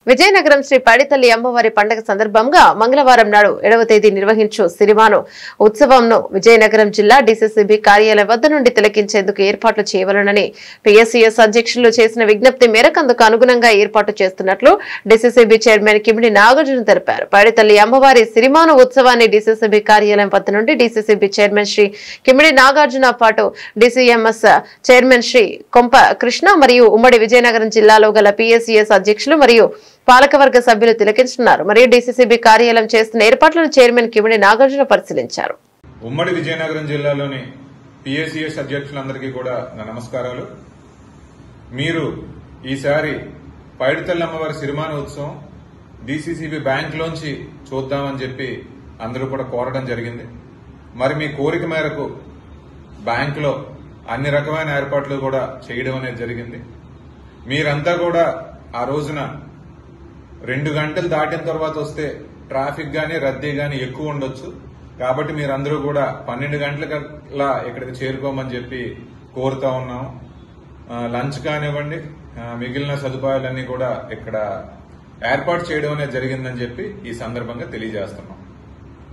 విజయనగరం శ్రీ పైడితల్లి అమ్మవారి పండుగ సందర్భంగా మంగళవారం నాడు 7వ తేదీ నిర్వహించు సిరిమాను ఉత్సవంను విజయనగరం జిల్లా డీసీసీబీ కార్యాలయం వద్ద నుండి తిలకించేందుకు ఏర్పాట్లు చేయవలనని పీఎస్సీఎస్ అధ్యక్షులు చేసిన విజ్ఞప్తి మేరకు అందుకు అనుగుణంగా ఏర్పాటు చేస్తున్నట్లు డీసీసీబీ చైర్మన్ కిమిడి నాగార్జున తెలిపారు. పైడితల్లి అమ్మవారి సిరిమాను ఉత్సవాన్ని డీసీసీబీ కార్యాలయం వద్ద నుండి డీసీసీబీ చైర్మన్ శ్రీ కిమిడి నాగార్జున పాటు డీసీఎంఎస్ చైర్మన్ శ్రీ కొంప కృష్ణ మరియు ఉమ్మడి విజయనగరం జిల్లాలో గల పీఎస్సీఎస్ అధ్యక్షులు మరియు పాలకవర్గ సభ్యులు తిలకించున్నారు. మరియు డీసీసీబీ కార్యాలయం చేస్తున్న ఏర్పాట్లను చైర్మన్ కిమిడి నాగార్జున పరిశీలించారు. ఉమ్మడి విజయనగరం జిల్లాలోని పీఎస్సీఎస్ అధ్యక్షులందరికీ కూడా నా నమస్కారాలు. మీరు ఈసారి పైడితల్లి అమ్మవారి సిరిమాన ఉత్సవం డీసీసీబీ బ్యాంక్ లోంచి చూద్దామని చెప్పి అందరూ కూడా కోరడం జరిగింది. మరి మీ కోరిక మేరకు బ్యాంక్ లో అన్ని రకమైన ఏర్పాట్లు కూడా చేయడం అనేది జరిగింది. మీరంతా కూడా ఆ రోజున 2 గంటలు దాటిన తర్వాత వస్తే ట్రాఫిక్ గానీ రద్దీ గానీ ఎక్కువ ఉండొచ్చు. కాబట్టి మీరందరూ కూడా 12 గంటలకల్లా ఇక్కడికి చేరుకోమని చెప్పి కోరుతా ఉన్నాం. లంచ్ కానివ్వండి, మిగిలిన సదుపాయాలన్నీ కూడా ఇక్కడ ఏర్పాటు చేయడం అనేది జరిగిందని చెప్పి ఈ సందర్భంగా తెలియజేస్తున్నాం.